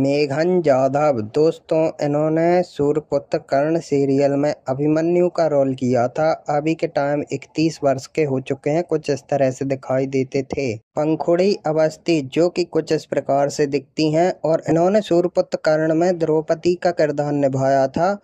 मेघन जाधव दोस्तों, इन्होंने सूर्यपुत्र कर्ण सीरियल में अभिमन्यु का रोल किया था। अभी के टाइम 31 वर्ष के हो चुके हैं। कुछ इस तरह से दिखाई देते थे। पंखुड़ी अवस्थी जो कि कुछ इस प्रकार से दिखती हैं और इन्होंने सूर्यपुत्र कर्ण में द्रौपदी का किरदार निभाया था।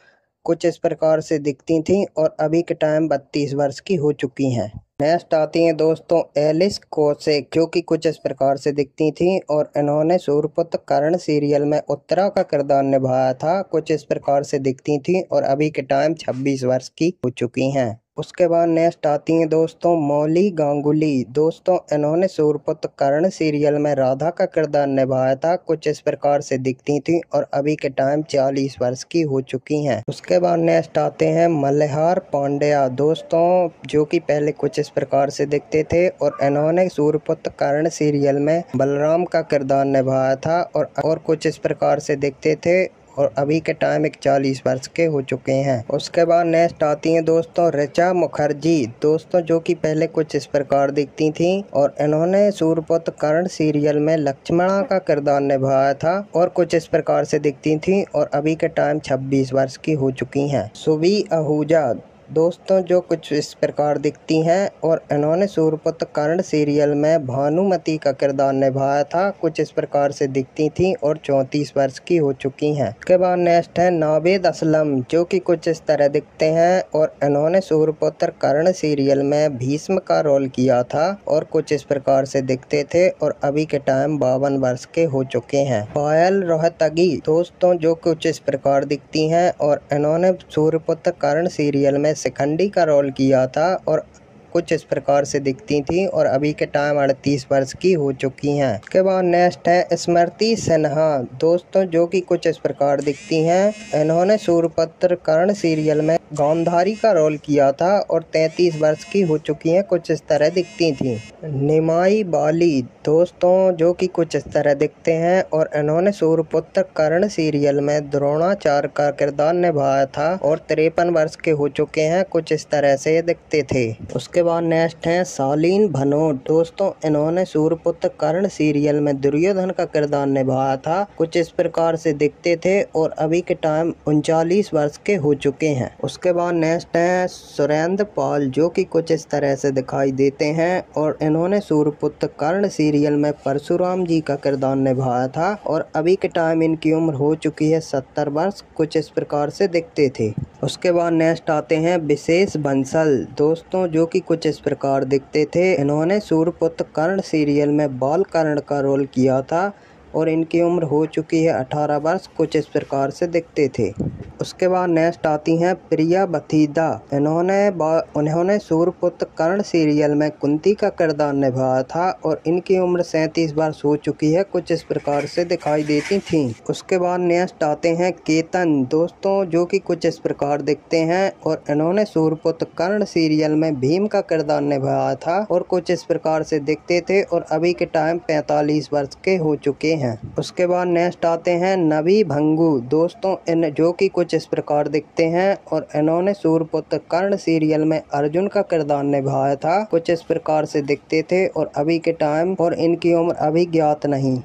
कुछ इस प्रकार से दिखती थीं और अभी के टाइम 32 वर्ष की हो चुकी हैं। नेक्स्ट आती हैं दोस्तों एलिस कौशिक जो कि कुछ इस प्रकार से दिखती थीं और इन्होंने सूर्यपुत्र कर्ण सीरियल में उत्तरा का किरदार निभाया था। कुछ इस प्रकार से दिखती थीं और अभी के टाइम 26 वर्ष की हो चुकी हैं। उसके बाद नेक्स्ट आती हैं दोस्तों मौली गांगुली। दोस्तों, इन्होंने सूर्यपुत्र कर्ण सीरियल में राधा का किरदार निभाया था। कुछ इस प्रकार से दिखती थी और अभी के टाइम 40 वर्ष की हो चुकी हैं। उसके बाद नेक्स्ट आते हैं मल्हार पांड्या दोस्तों, जो कि पहले कुछ इस प्रकार से दिखते थे और इन्होंने सूर्यपुत्र कर्ण सीरियल में बलराम का किरदार निभाया था और कुछ इस प्रकार से दिखते थे और अभी के टाइम 41 वर्ष के हो चुके हैं। उसके बाद नेक्स्ट आती हैं दोस्तों ऋचा मुखर्जी दोस्तों, जो कि पहले कुछ इस प्रकार दिखती थीं और इन्होंने सूर्यपुत्र कर्ण सीरियल में लक्ष्मणा का किरदार निभाया था और कुछ इस प्रकार से दिखती थीं और अभी के टाइम 26 वर्ष की हो चुकी हैं। सुबी आहूजा दोस्तों, जो कुछ इस प्रकार दिखती हैं और इन्होंने सूर्यपुत्र कर्ण सीरियल में भानुमति का किरदार निभाया था। कुछ इस प्रकार से दिखती थीं और 34 वर्ष की हो चुकी हैं। उसके बाद नेक्स्ट है नावेद असलम, जो कि कुछ इस तरह दिखते हैं और इन्होंने सूर्यपुत्र कर्ण सीरियल में भीष्म का रोल किया था और कुछ इस प्रकार से दिखते थे और अभी के टाइम 52 वर्ष के हो चुके हैं। पायल रोहतगी दोस्तों, जो कुछ इस प्रकार दिखती हैं और इन्होंने सूर्यपुत्र कर्ण सीरियल में शिखंडी का रोल किया था और कुछ इस प्रकार से दिखती थी और अभी के टाइम 38 वर्ष की हो चुकी हैं। उसके बाद नेक्स्ट है स्मृति सिन्हा दोस्तों, जो कि कुछ इस प्रकार दिखती हैं। इन्होंने सूर्यपुत्र कर्ण सीरियल में गांधारी का रोल किया था और 33 वर्ष की हो चुकी हैं। कुछ इस तरह दिखती थी। निमाई बाली दोस्तों, जो कि कुछ इस तरह दिखते हैं और इन्होंने सूर्यपुत्र कर्ण सीरियल में द्रोणाचार्य का किरदार निभाया था और 53 वर्ष के हो चुके हैं। कुछ इस तरह से दिखते थे। उसके बाद नेक्स्ट है शालीन भनोट दोस्तों, इन्होंने सूर्यपुत्र कर्ण सीरियल में दुर्योधन का किरदार निभाया था। कुछ इस प्रकार से दिखते थे और अभी के टाइम 39 वर्ष के हो चुके हैं। उसके बाद नेक्स्ट है सुरेंद्र पाल, जो कि कुछ इस तरह से दिखाई देते हैं और इन्होंने सूर्यपुत्र कर्ण सीरियल में परशुराम जी का किरदार निभाया था और अभी के टाइम इनकी उम्र हो चुकी है 70 वर्ष। कुछ इस प्रकार से दिखते थे। उसके बाद नेक्स्ट आते हैं विशेष बंसल दोस्तों, जो कि कुछ इस प्रकार दिखते थे। इन्होंने सूर्यपुत्र कर्ण सीरियल में बाल कर्ण का रोल किया था और इनकी उम्र हो चुकी है 18 वर्ष। कुछ इस प्रकार से दिखते थे। उसके बाद नेक्स्ट आती हैं प्रिया बथीदा, इन्होंने सूर्यपुत्र कर्ण सीरियल में कुंती का किरदार निभाया था और इनकी उम्र 37 वर्ष हो चुकी है। कुछ इस प्रकार से दिखाई देती थीं। उसके बाद नेक्स्ट आते हैं केतन दोस्तों, जो कि कुछ इस प्रकार दिखते हैं और इन्होंने सूर्यपुत्र कर्ण सीरियल में भीम का किरदार निभाया था और कुछ इस प्रकार से दिखते थे और अभी के टाइम 45 वर्ष के हो चुके हैं। उसके बाद नेक्स्ट आते हैं नवी भंगू दोस्तों, जो कि कुछ इस प्रकार दिखते हैं और इन्होंने सूर्यपुत्र कर्ण सीरियल में अर्जुन का किरदार निभाया था। कुछ इस प्रकार से दिखते थे और अभी के टाइम और इनकी उम्र अभी ज्ञात नहीं।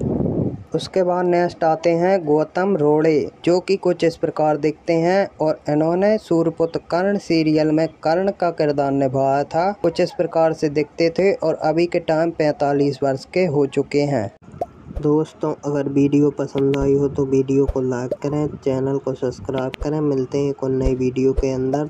उसके बाद नेक्स्ट आते हैं गौतम रोड़े, जो कि कुछ इस प्रकार दिखते हैं और इन्होंने सूर्यपुत्र कर्ण सीरियल में कर्ण का किरदार निभाया था। कुछ इस प्रकार से दिखते थे और अभी के टाइम 45 वर्ष के हो चुके हैं। दोस्तों, अगर वीडियो पसंद आई हो तो वीडियो को लाइक करें, चैनल को सब्सक्राइब करें। मिलते हैं एक और नई वीडियो के अंदर।